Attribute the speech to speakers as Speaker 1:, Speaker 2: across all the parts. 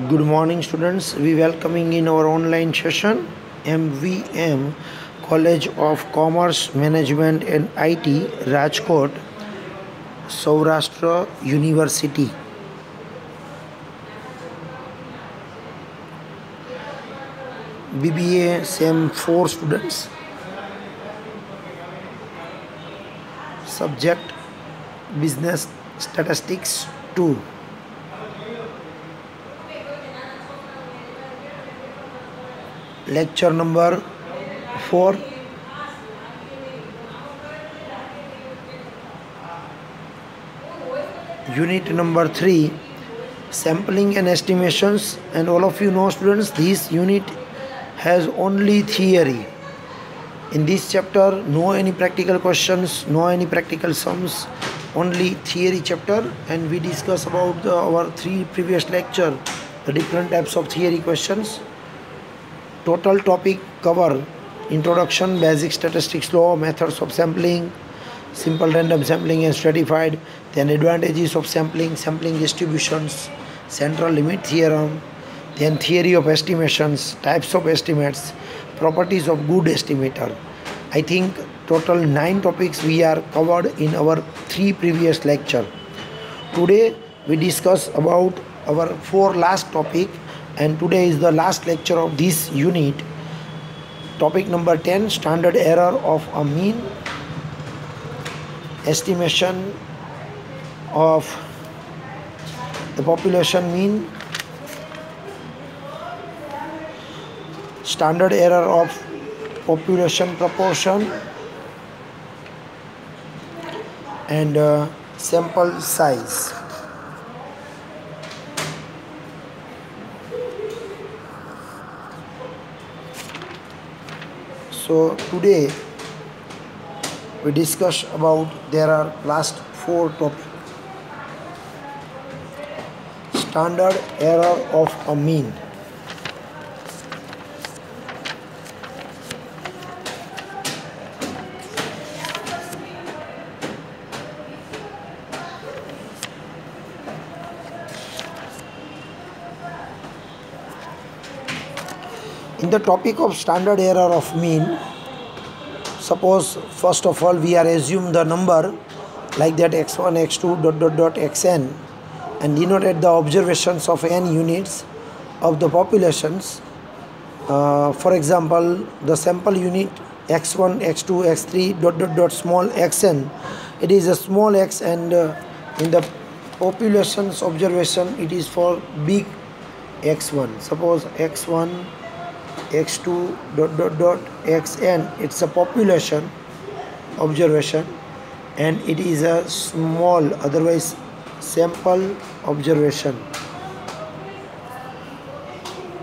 Speaker 1: Good morning, students. We welcoming in our online session MVM College of Commerce Management and IT Rajkot Saurashtra University. BBA SEM 4 students. Subject Business Statistics 2. Lecture number 4. Unit number 3, sampling and estimations. And all of you know, students, this unit has only theory. In this chapter, no any practical questions, no any practical sums, only theory chapter. And we discuss about our 3 previous lecture, the different types of theory questions. Total topic cover: introduction, basic statistics law, methods of sampling, simple random sampling and stratified, then advantages of sampling, sampling distributions, central limit theorem, then theory of estimations, types of estimates, properties of good estimator. I think total 9 topics we are covered in our 3 previous lecture. Today we discuss about our 4 last topic, and today is the last lecture of this unit. Topic number 10, standard error of a mean, estimation of the population mean, standard error of population proportion, and sample size. So today we discuss about there are last 4 topics. Standard error of a mean. In the topic of standard error of mean, suppose first of all we are assume the number like that x1, x2, xn, and denoted the observations of n units of the populations. For example, the sample unit x1, x2, x3, small xn. It is a small x, and in the populations observation it is for big x1. Suppose x1, x2, xn, it's a population observation, and it is a small, otherwise sample observation.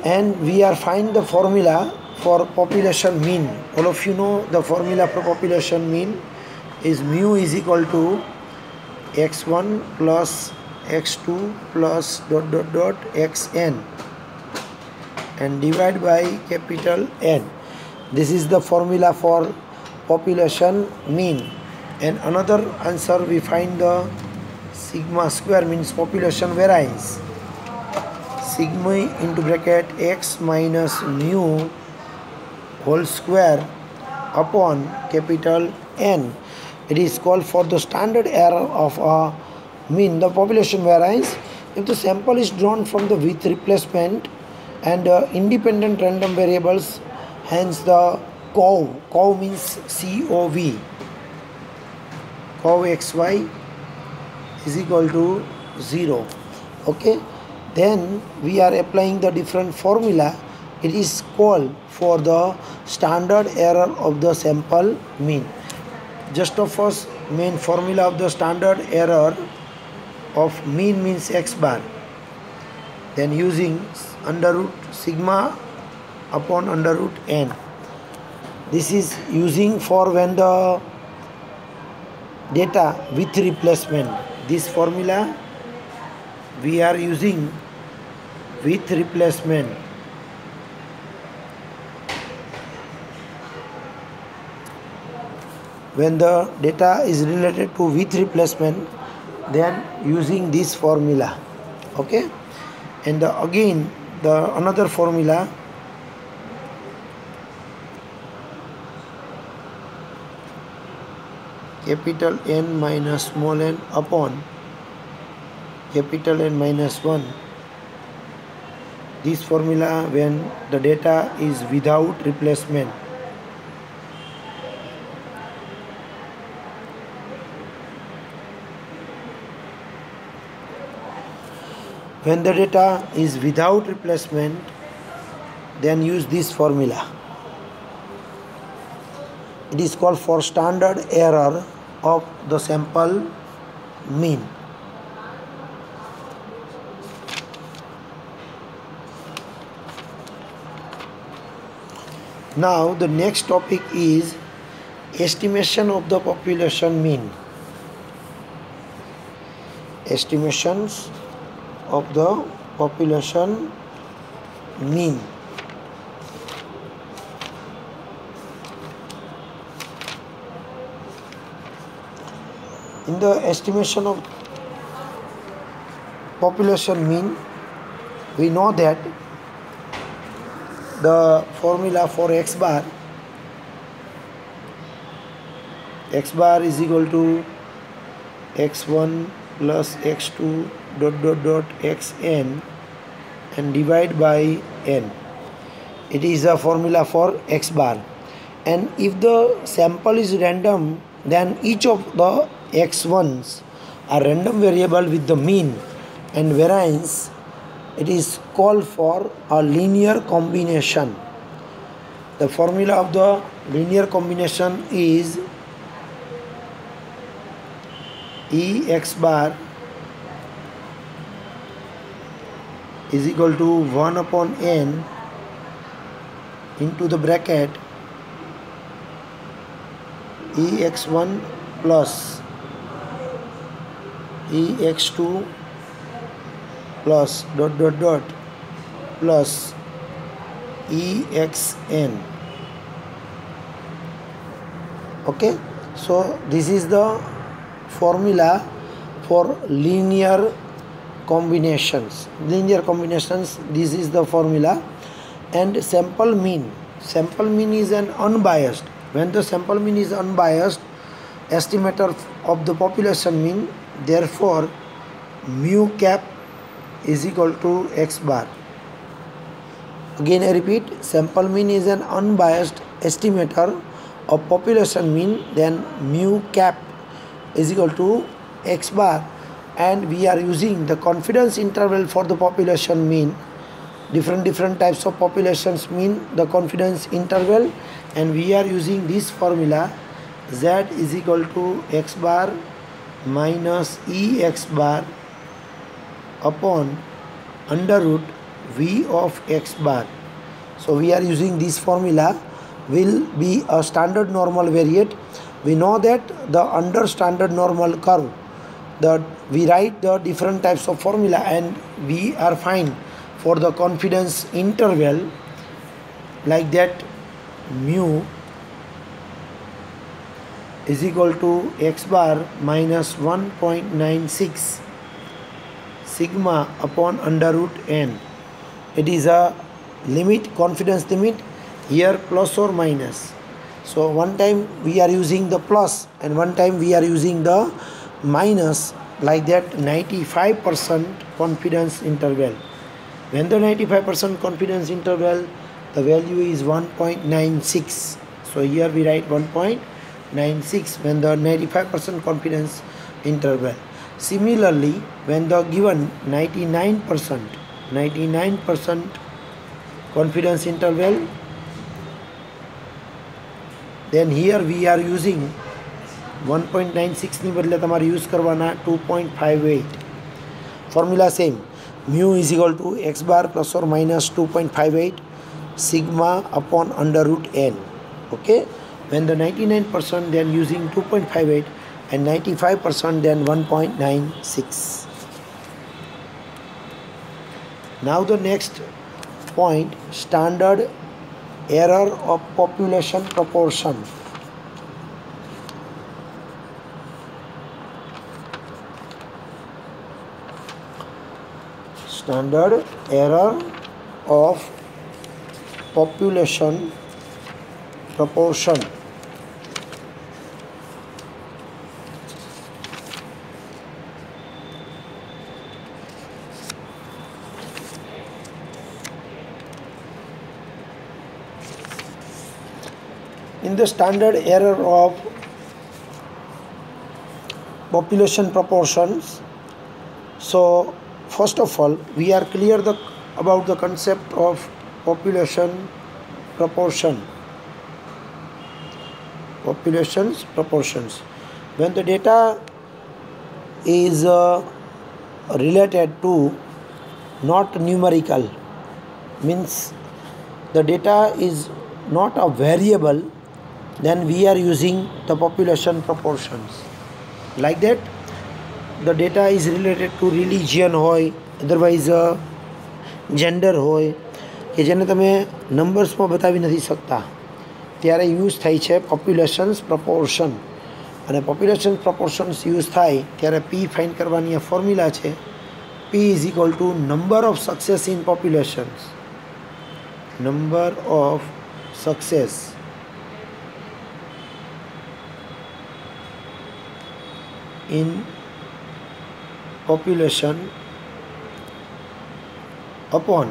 Speaker 1: And we are find the formula for population mean. All of you know the formula for population mean is mu is equal to x1 plus x2 plus xn, and divide by capital N. This is the formula for population mean. And another answer we find the sigma square, means population variance. Sigma into bracket x minus mu whole square upon capital N. It is called for the standard error of a mean, the population variance, if the sample is drawn from the with replacement and independent random variables. Hence the COV means COV, COV xy is equal to 0. Okay, then we are applying the different formula. It is called for the standard error of the sample mean. Just of first main formula of the standard error of mean means x bar, then using under root sigma upon under root n. This is using for when the data with replacement. This formula we are using with replacement. When the data is related to with replacement, then using this formula. Okay, And again the another formula, capital N minus small n upon capital N minus 1. This formula when the data is without replacement. When the data is without replacement, then use this formula. It is called for standard error of the sample mean. Now the next topic is estimation of the population mean. Estimations of the population mean. In the estimation of population mean, we know that the formula for x bar is equal to x1 plus x2 dot xn and divide by n. It is a formula for x bar, and if the sample is random, then each of the x1s are random variable with the mean and variance. It is called for a linear combination. The formula of the linear combination is Ex bar is equal to 1 upon n into the bracket Ex1 plus Ex2 plus dot plus Exn. Okay, so this is the formula for linear combinations. This is the formula. And sample mean is an unbiased. When the sample mean is unbiased estimator of the population mean, therefore mu cap is equal to x bar. Again I repeat, sample mean is an unbiased estimator of population mean, then mu cap is equal to x bar, and we are using the confidence interval for the population mean. Different types of populations mean, the confidence interval, and we are using this formula z is equal to x bar minus Ex bar upon under root v of x bar. So we are using this formula, will be a standard normal variate. We know that the under standard normal curve, we write the different types of formula, and we are fine for the confidence interval like that. Mu is equal to x bar minus 1.96 sigma upon under root n. It is a limit, confidence limit, here plus or minus. So one time we are using the plus and one time we are using the minus, like that 95% confidence interval. When the 95% confidence interval, the value is 1.96. So here we write 1.96 when the 95% confidence interval. Similarly, when the given 99% confidence interval, then here we are using 1.96 ની બદલે તમારે use કરવાના 2.58. Formula same, mu is equal to x bar plus or minus 2.58 sigma upon under root n. Okay, when the 99% then using 2.58 and 95% then 1.96. Now the next point, standard error of population proportion. standard error of population proportion. In the standard error of population proportions, so first of all we are clear about the concept of population proportions. When the data is related to not numerical, means the data is not a variable, then we are using the population proportions. Like that, the data is related to religion હોય, otherwise gender હોય કે જેને તમે નંબર્સમાં બતાવી નથી શકતા, ત્યારે use થાય છે પોપ્યુલેશન્સ પ્રપોર્શન. અને પોપ્યુલેશન પ્રપોર્શન્સ યુઝ થાય ત્યારે પી ફાઇન્ડ કરવાની આ ફોર્મ્યુલા છે. P is equal to number of success in populations. Number of success in population upon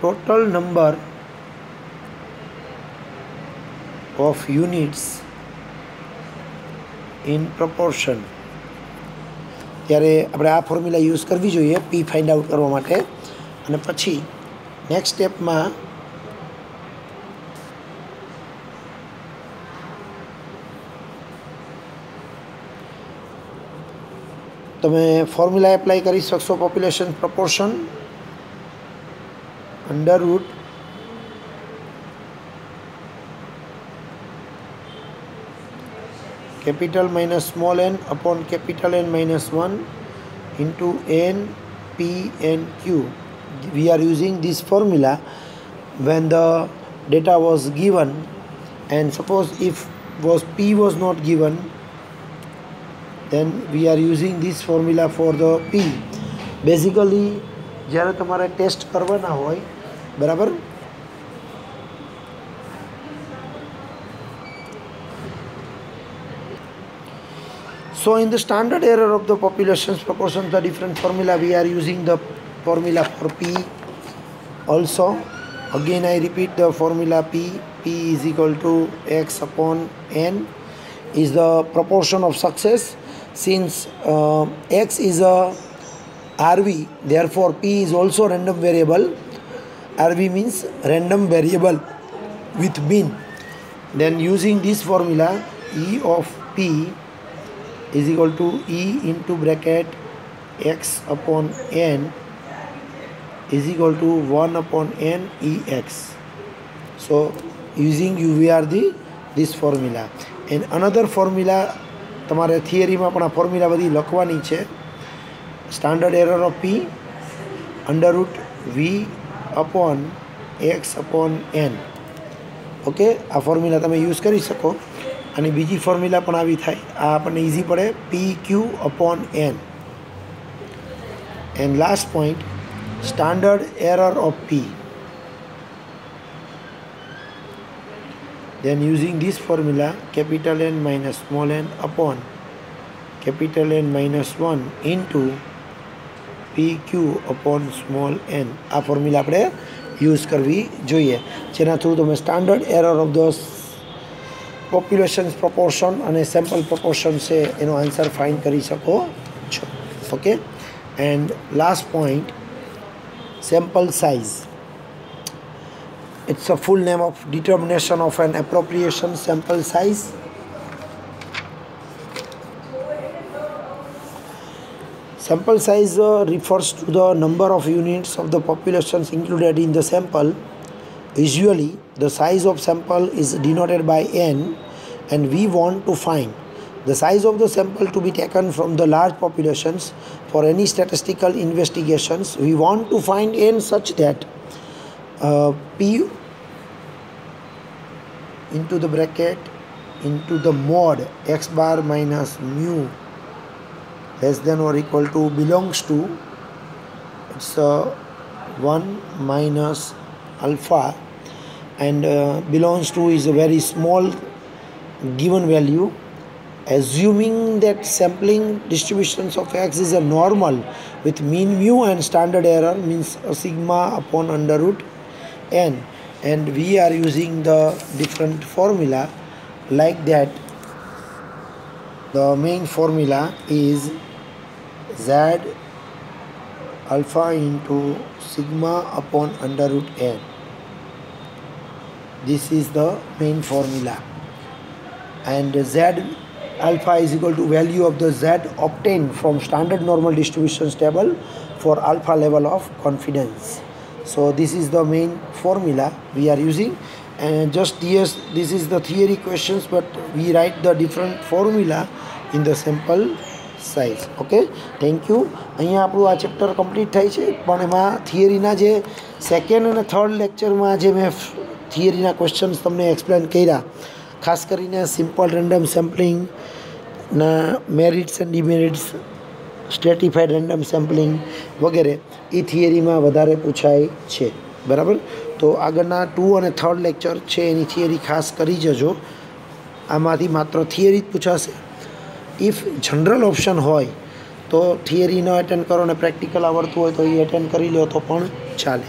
Speaker 1: total number of units in proportion. ત્યારે આપણે આ ફોર્મ્યુલા યુઝ કરવી જોઈએ પી ફાઇન્ડ આઉટ કરવા માટે. અને પછી નેક્સ્ટ સ્ટેપમાં તમે ફોર્મ્યુલા એપ્લાય કરી શકશો. Population proportion under route capital minus small n upon capital N minus 1 into n, p and q. We are using this formula when the data was given, and suppose if p was not given, then we are using this formula for the p. Basically જ્યારે તમારે test કરવાના હોય, બરાબર, so in the standard error of the populations proportion, the different formula, we are using the formula for p also. Again I repeat the formula p is equal to x upon n is the proportion of success. Since x is a RV, therefore p is also random variable. RV means random variable with mean. Then using this formula, E of p is equal to E into bracket x upon n is equal to 1 upon n ex. So using UVR this formula. And another formula તમારે થિયરીમાં પણ આ formula બધી લખવાની છે. Standard error of p under root v upon x upon n. Okay, આ formula તમે use કરી શકો. અને બીજી ફોર્મ્યુલા પણ આવી થાય, આ આપણને ઇઝી પડે, P Q upon N. And last point, standard error of P. Then using this formula, capital N minus small n upon capital N minus 1 into PQ upon small n. આ formula આપણે use કરવી જોઈએ, જેના through તમે standard error of the populations proportion અને sample proportion છે એનો answer find કરી શકો છો. Okay, and last point, sample size. It's a full name of determination of an appropriation sample size. Sample size refers to the number of units of the populations included in the sample. Usually, the size of sample is denoted by n, and we want to find the size of the sample to be taken from the large populations. For any statistical investigations, we want to find n such that p into the bracket into the mod x bar minus mu less than or equal to belongs to, it's 1 minus alpha, and belongs to is a very small given value. Assuming that sampling distributions of x is a normal with mean mu and standard error means a sigma upon under root n, and we are using the different formula like that. The main formula is z alpha into sigma upon under root n. This is the main formula, and z alpha is equal to value of the z obtained from standard normal distributions table for alpha level of confidence. So this is the main formula we are using, and just yes, this is the theory questions, but we write the different formula in the sample size. Okay, thank you. અહીંયા આપણું આ chapter complete થાય છે, પણ એમાં થિયરીના જે second અને third લેક્ચરમાં જે મેં થિયરીના ક્વેશ્ચન્સ તમને એક્સપ્લેન કર્યા, ખાસ કરીને સિમ્પલ રેન્ડમ સેમ્પલિંગના merits and demerits, stratified random sampling વગેરે એ થિયરીમાં વધારે પૂછાય છે. બરાબર, તો આગળના 2 અને 3rd લેક્ચર છે એની થિયરી ખાસ કરી જજો. આમાંથી માત્ર થિયરી જ પૂછાશે. ઇફ જનરલ ઓપ્શન હોય તો થિયરી ન અટેન્ડ કરો અને પ્રેક્ટિકલ આવડતું હોય તો એ અટેન્ડ કરી લો તો પણ ચાલે.